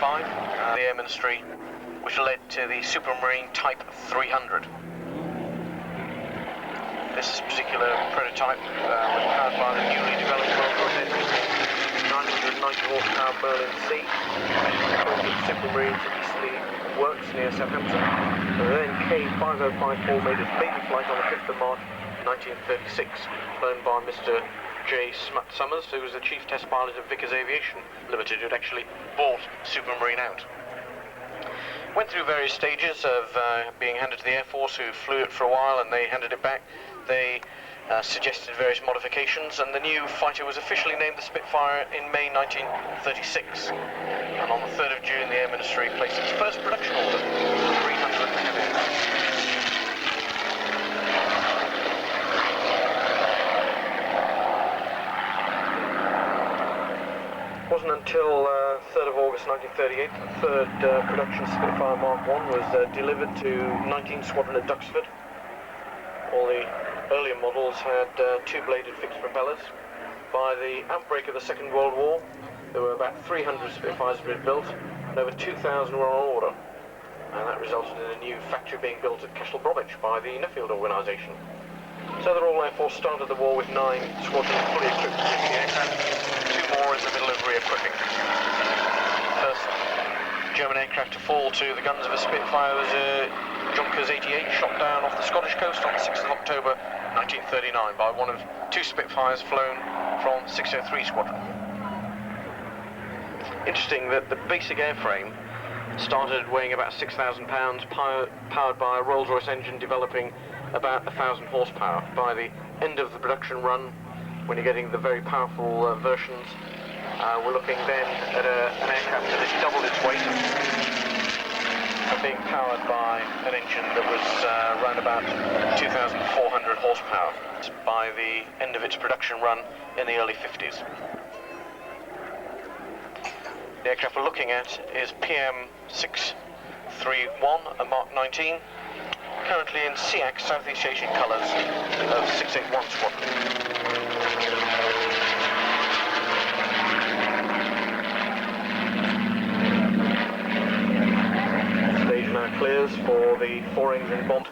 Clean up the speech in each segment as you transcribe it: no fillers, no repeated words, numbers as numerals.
MK5, the Air Ministry, which led to the Supermarine Type 300. This particular prototype was powered by the newly developed Rolls-Royce engine, 990 horsepower Merlin C, the Supermarine to Eastleigh Works near Southampton. And then K5054 made its maiden flight on the 5th of March 1936, flown by Mr. J. Summers, who was the chief test pilot of Vickers Aviation Limited, who'd actually bought Supermarine out. Went through various stages of being handed to the Air Force, who flew it for a while, and they handed it back. They suggested various modifications, and the new fighter was officially named the Spitfire in May 1936. And on the 3rd of June, the Air Ministry placed its first production order, 300 MK9. It wasn't until 3rd of August 1938 the third production Spitfire Mark I was delivered to 19th Squadron at Duxford. All the earlier models had two-bladed fixed propellers. By the outbreak of the Second World War, there were about 300 Spitfires being built, and over 2,000 were on order. And that resulted in a new factory being built at Cashel Bromwich by the Nuffield organisation. So the Royal Air Force started the war with 9 squadrons fully equipped with the aircraft, 2 more in the middle of re-equipping. First German aircraft to fall to the guns of a Spitfire was a Junkers 88, shot down off the Scottish coast on the 6th of October 1939 by one of 2 Spitfires flown from 603 Squadron. Interesting that the basic airframe started weighing about 6,000 pounds, powered by a Rolls-Royce engine developing about 1,000 horsepower. By the end of the production run, when you're getting the very powerful versions, we're looking then at an aircraft that has doubled its weight and being powered by an engine that was around about 2,400 horsepower by the end of its production run in the early 50s. The aircraft we're looking at is PM631, a Mark 19, currently in SEAC Southeast Asian colours of 681 Squadron. Stage now clears for the 4-engine bomb.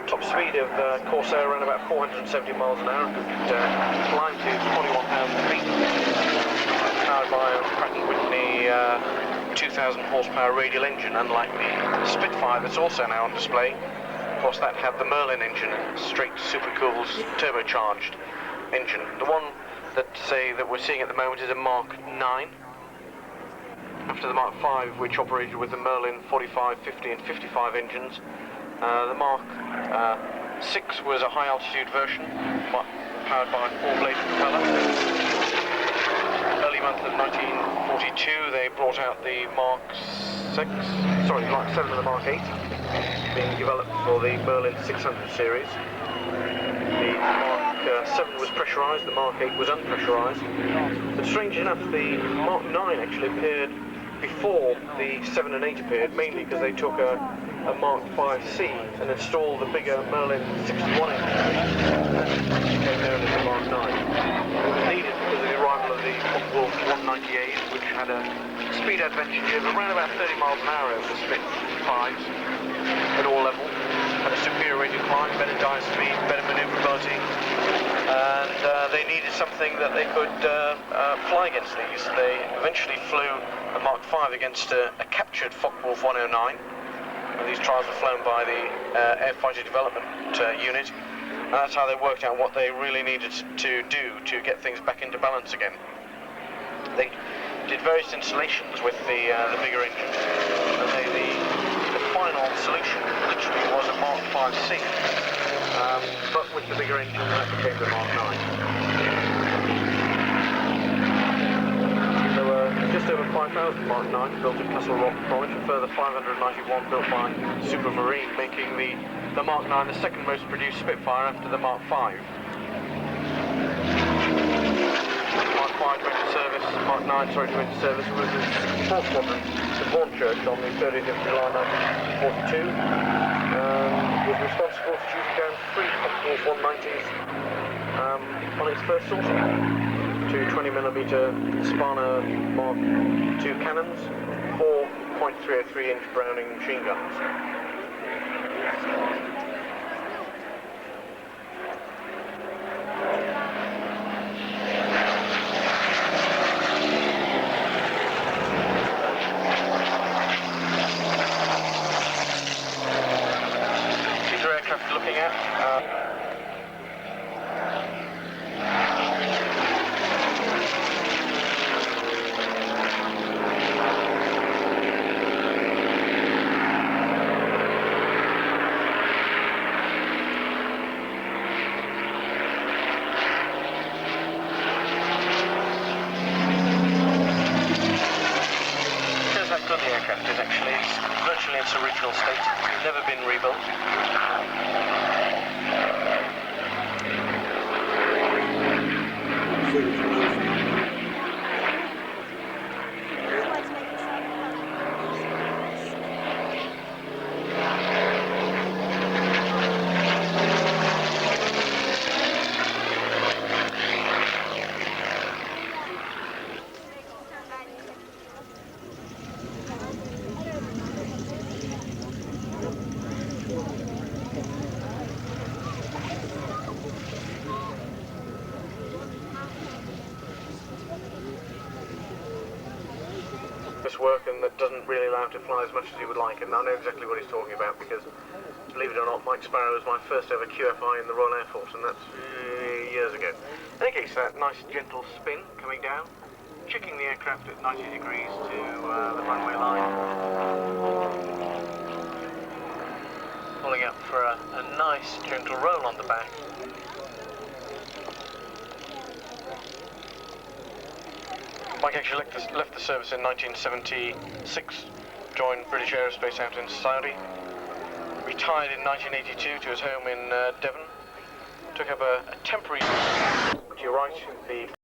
Top speed of Corsair around about 470 miles an hour, could climb to 21,000 feet. Powered by a Pratt & Whitney 2,000 horsepower radial engine, unlike the Spitfire that's also now on display. Of course, that had the Merlin engine, straight supercools turbocharged engine. The one that we're seeing at the moment is a Mark 9. After the Mark 5, which operated with the Merlin 45, 50 and 55 engines, the Mark 6 was a high-altitude version, powered by a 4-bladed propeller. Early month of 1942, they brought out the Mark 7 and the Mark 8, being developed for the Merlin 600 series. The Mark 7 was pressurised, the Mark 8 was unpressurised. But strange enough, the Mark 9 actually appeared before the 7 and 8 appeared, mainly because they took a Mark 5C and installed the bigger Merlin 61 engine, which became known as the Mark 9. It was needed because of the arrival of the Cornwall 198, which had a speed advantage of around about 30 miles an hour over the Spitfires at all levels. Had a superior rate of climb, better dive speed, better manoeuvrability, and they needed something that they could fly against these. They eventually flew a Mark 5 against a captured Focke-Wulf 109. And these trials were flown by the Air Fighter Development Unit. And that's how they worked out what they really needed to do to get things back into balance again. They did various installations with the bigger engine, and the final solution literally was a Mark 5C, but with the bigger engine that became the Mark 9. There were just over 5,000 Mark 9s built at Castle Rock College, a further 591 built by Supermarine, making the Mark 9 the second most produced Spitfire after the Mark 5. Mark 5 went to service, Mark 9 went to service with the 4th Squadron to Hornchurch on the 30th of July 1942, and was responsible for shooting down 3 Cornwall 190s on its first sortie. 2 20mm Spanner Mark II cannons, 4 .303-inch Browning machine guns. These are aircraft looking at. How good the aircraft is actually. It's virtually in its original state. It's never been rebuilt. Work and that doesn't really allow him to fly as much as he would like, and I know exactly what he's talking about because, believe it or not, Mike Sparrow was my first ever QFI in the Royal Air Force, and that's years ago. In any case, that nice gentle spin coming down, checking the aircraft at 90 degrees to the runway line, pulling up for a nice gentle roll on the back. Mike actually left the service in 1976, joined British Aerospace out in Saudi, retired in 1982 to his home in Devon, took up a temporary... To your right, the